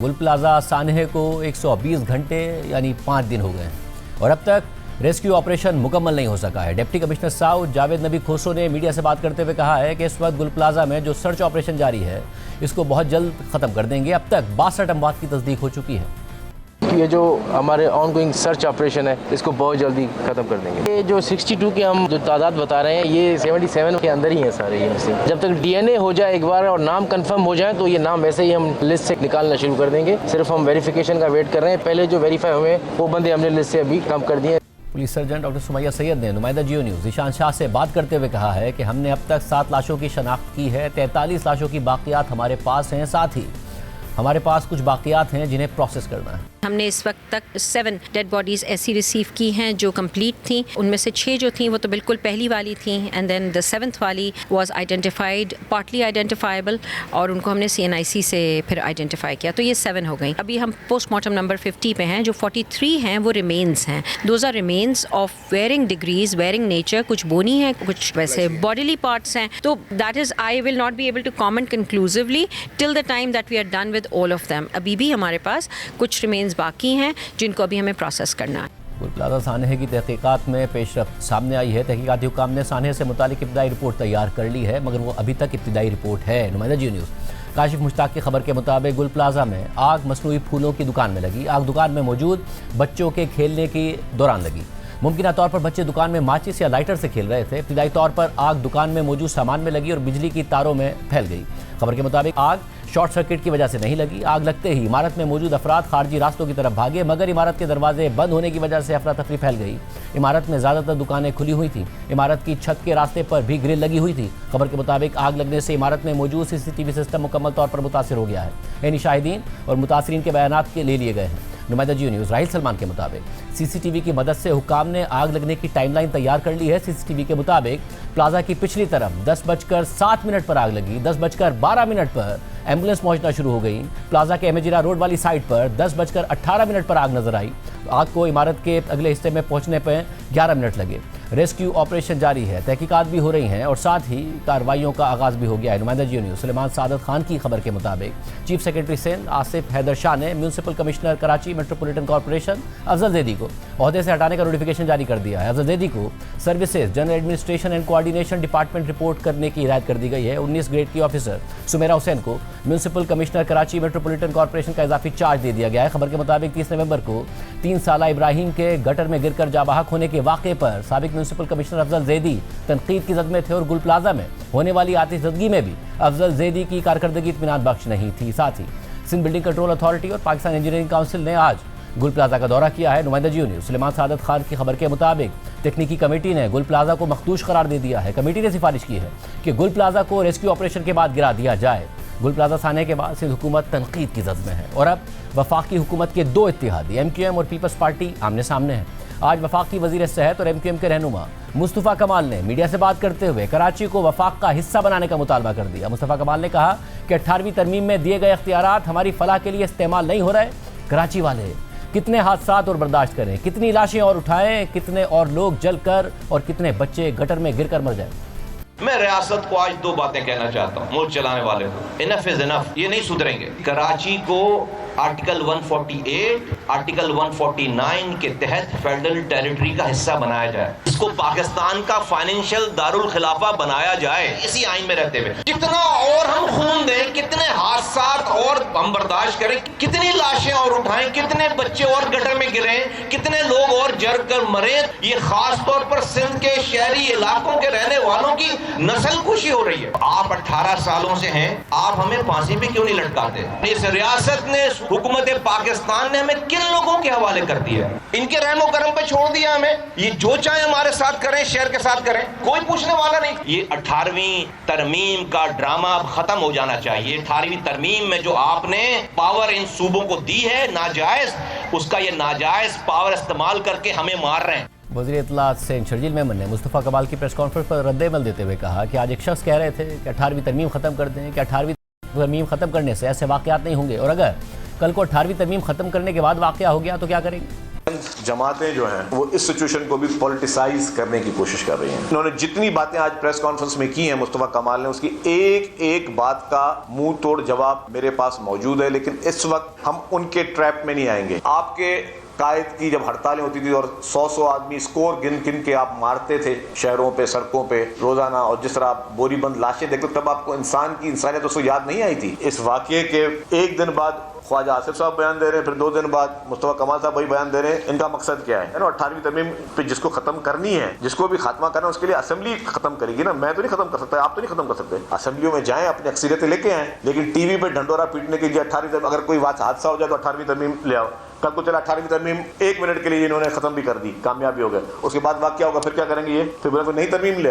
गुल प्लाजा सानहे को 120 घंटे यानी 5 दिन हो गए हैं और अब तक रेस्क्यू ऑपरेशन मुकम्मल नहीं हो सका है। डिप्टी कमिश्नर साउथ जावेद नबी खोसरो ने मीडिया से बात करते हुए कहा है कि इस वक्त गुल प्लाजा में जो सर्च ऑपरेशन जारी है इसको बहुत जल्द ख़त्म कर देंगे। अब तक 62 अमवात की तस्दीक हो चुकी है। ये जो हमारे ऑनगोइंग सर्च ऑपरेशन है इसको बहुत जल्दी ख़त्म कर देंगे। ये जो 62 के हम जो तादाद बता रहे हैं ये 77 के अंदर ही है सारे। ये से जब तक डीएनए हो जाए एक बार और नाम कंफर्म हो जाए तो ये नाम वैसे ही हम लिस्ट से निकालना शुरू कर देंगे। सिर्फ हम वेरिफिकेशन का वेट कर रहे हैं। पहले जो वेरीफाई हुए वो बंदे हमने लिस्ट से अभी कम कर दिए। Police surgeon doctor Sumaiya Syed ने नुमाइंदा जियो न्यूज़ ईशान शाह से बात करते हुए कहा है कि हमने अब तक 7 लाशों की शनाख्त की है। 43 लाशों की बाकियात हमारे पास हैं। साथ ही हमारे पास कुछ बाकियात हैं जिन्हें प्रोसेस करना है। हमने इस वक्त तक 7 डेड बॉडीज़ ऐसी रिसीव की हैं जो कंप्लीट थी। उनमें से 6 जो थी वो तो बिल्कुल पहली वाली थी एंड देन द 7th वाली वाज आइडेंटिफाइड, पार्टली आइडेंटिफाइबल, और उनको हमने CNIC से फिर आइडेंटिफाई किया तो ये 7 हो गई। अभी हम पोस्टमार्टम नंबर 50 पे हैं। जो 43 हैं वो रिमेन्स हैं। Those are remains of varying degrees, varying nature. कुछ बोनी है, कुछ वैसे बॉडीली पार्ट्स हैं। तो that is I will not be able to comment conclusively till the time that we are done with all of them. अभी भी हमारे पास कुछ रिमेन्स बाकी हैं जिनको अभी हमें प्रोसेस करना है। गुल प्लाजा सानहे की तहकीकात में पेशरफ्त सामने आई है। तहकीकाती हुकाम ने सानहे से मुतालिक इब्तदाई रिपोर्ट तैयार कर ली है मगर वो अभी तक इब्तदाई रिपोर्ट है। नुमाइंदा जियो न्यूज़ काशिफ मुश्ताक की खबर के मुताबिक गुल प्लाजा में आग मसनूई फूलों की दुकान में लगी। आग दुकान में मौजूद बच्चों के खेलने के दौरान लगी। मुमकिन तौर पर बच्चे दुकान में माचिस या लाइटर से खेल रहे थे। इब्तदाई तौर पर आग दुकान में मौजूद सामान में लगी और बिजली की तारों में फैल गई। खबर के मुताबिक आग शॉर्ट सर्किट की वजह से नहीं लगी। आग लगते ही इमारत में मौजूद अफराद खारजी रास्तों की तरफ भागे मगर इमारत के दरवाजे बंद होने की वजह से अफरा तफरी फैल गई। इमारत में ज़्यादातर दुकानें खुली हुई थी। इमारत की छत के रास्ते पर भी ग्रिल लगी हुई थी। खबर के मुताबिक आग लगने से इमारत में मौजूद CCTV सिस्टम मुकम्मल तौर पर मुतासिर हो गया है। यानी शाहिदीन और मुतासरीन के बयानात के ले लिए गए हैं। नुमाइंदा जियो न्यूज़ राहिल सलमान के मुताबिक CCTV की मदद से हुकाम ने आग लगने की टाइमलाइन तैयार कर ली है। CCTV के मुताबिक प्लाजा की पिछली तरफ 10:07 पर आग लगी। 10:12 पर एम्बुलेंस पहुंचना शुरू हो गई। प्लाजा के एमेजिरा रोड वाली साइड पर 10:18 पर आग नजर आई। आग को इमारत के अगले हिस्से में पहुंचने पर 11 मिनट लगे। रेस्क्यू ऑपरेशन जारी है, तहकीकात भी हो रही हैं और साथ ही कार्रवाइयों का आगाज़ भी हो गया है। नुमाइंदा जियो न्यूज़ सुलेमान सादत खान की खबर के मुताबिक चीफ सेक्रेटरी सिंध आसिफ हैदर शाह ने municipal commissioner Karachi metropolitan corporation Afzal Zaidi को ओहदे से हटाने का नोटिफिकेशन जारी कर दिया है। अफजल जैदी को services, general administration and coordination department report करने की हिदायत कर दी गई है। 19 ग्रेड की ऑफिसर सुमेरा हुसैन को municipal commissioner Karachi metropolitan corporation का इजाफी चार्ज दे दिया गया है। खबर के मुताबिक 30 नवंबर को 3 साला इब्राहिम के गटर में गिरकर जाबाहक होने के वाक़े पर साबिक म्यूनसिपल कमिश्नर अफजल जैदी तनकीद की जद में थे और गुल प्लाजा में होने वाली आतिशबाजी में भी अफजल जैदी की कारकर्दगी इत्मीनान बख्श नहीं थी। साथ ही सिंध बिल्डिंग कंट्रोल अथॉरिटी और पाकिस्तान इंजीनियरिंग काउंसिल ने आज गुल प्लाजा का दौरा किया है। नुमाइंदा जियो न्यूज़ सुलेमान सादत खान की खबर के मुताबिक तकनीकी कमेटी ने गुल प्लाजा को मखदूश करार दे दिया है। कमेटी ने सिफारिश की है कि गुल प्लाजा को रेस्क्यू ऑपरेशन के बाद गिरा दिया जाए। गुल प्लाजा साने के बाद सिंध हुकूमत तनकीद की जद में है और अब वफाकी हुकूमत के 2 इत्तेहादी MQM और पीपल्स पार्टी आमने सामने हैं। आज वफाकी वजीर सेहत और MQM के रहनुमा मुस्तफ़ा कमाल ने मीडिया से बात करते हुए कराची को वफाक का हिस्सा बनाने का मुतालबा कर दिया। मुस्तफ़ा कमाल ने कहा कि 18वीं तरमीम में दिए गए इख्तियारात हमारी फलाह के लिए इस्तेमाल नहीं हो रहे। कराची वाले कितने हादसात और बर्दाश्त करें, कितनी लाशें और उठाएं, कितने और लोग जल कर और कितने बच्चे गटर में गिर कर मर जाए। मैं रियासत को आज 2 बातें कहना चाहता हूँ मुल्क चलाने वाले को। इनफ इज इनफ, ये नहीं सुधरेंगे। कराची को आर्टिकल 148, आर्टिकल 149 के तहत फेडरल टेरिटरी का हिस्सा बनाया जाए। इसको पाकिस्तान का फाइनेंशियल दारुल खिलाफा बनाया जाए इसी आइन में रहते हुए। कितना और हम खून दें, कितने हादसात और हम बर्दाश्त करें, कितनी लाशें और उठाएं, कितने बच्चे और गटर में गिरें, कितने लोग और जर कर मरे। ये खास तौर पर सिंध के शहरी इलाकों के रहने वालों की नस्ल कुशी हो रही है। आप 18 सालों से हैं, आप हमें फांसी पे क्यों नहीं लटकाते? इस रियासत ने, हुकूमत पाकिस्तान ने हमें किन लोगों के हवाले कर दिया? इनके रहमो करम पे छोड़ दिया हमें। ये जो चाहे हमारे साथ करें, शहर के साथ करें, कोई पूछने वाला नहीं। ये 18वीं तरमीम का ड्रामा अब खत्म हो जाना चाहिए। 18वीं तरमीम में जो आपने पावर इन सूबों को दी है नाजायज, उसका ये नाजायज पावर इस्तेमाल करके हमें मार रहे हैं। वज़ीर इत्तलात सिंध शर्जील मेमन ने मुस्तफ़ा कमाल की प्रेस कॉन्फ्रेंस पर रद्द-ए-अमल देते हुए कहा कि आज एक शख्स कह रहे थे कि 18वीं तरमीम ख़त्म कर दें, कि 18वीं तरमीम ख़त्म करने से ऐसे वाक़यात नहीं होंगे और अगर कल को 18वीं तरमीम ख़त्म करने के बाद वाक़या हो गया तो क्या करेंगे? जमातें जो हैं वो इस सिचुएशन को भी पॉलिटिसाइज करने की कोशिश कर रही हैं। इन्होंने जितनी बातें आज प्रेस कॉन्फ्रेंस में की हैं मुस्तफा कमाल ने, उसकी एक एक बात का मुंह तोड़ जवाब मेरे पास मौजूद है, लेकिन इस वक्त हम उनके ट्रैप में नहीं आएंगे। आपके कायद की जब हड़तालें होती थी और 100 आदमी स्कोर गिन गिन के आप मारते थे शहरों पे, सड़कों पे रोजाना, और जिस तरह आप बोरीबंद लाशें देखते तब आपको इंसान की इंसानियत उसको याद नहीं आई थी। इस वाकये के एक दिन बाद ख्वाजा आसिफ साहब बयान दे रहे हैं, फिर 2 दिन बाद मुस्तफा कमाल साहब वही बयान दे रहे हैं। इनका मकसद क्या है ना? 18वीं तरमीम पे जिसको खत्म करनी है, जिसको भी खात्मा करना है, उसके लिए असेंबली खत्म करेगी ना। मैं तो नहीं खत्म कर सकता, आप तो नहीं खत्म कर सकते। असेंबलियों में जाएं, अपनी अक्सरियतें लेके आए, लेकिन टीवी पे ढंडोरा पीटने के लिए 18वीं, अगर कोई हादसा हो जाए तो 18वीं तरमीम ले आओ। कल को चला 18वीं तरमीम 1 मिनट के लिए इन्होंने खत्म भी कर दी, कामयाबी हो गए, उसके बाद वाकया होगा, फिर क्या करेंगे ये? फिर बोले नई तरमीम ले।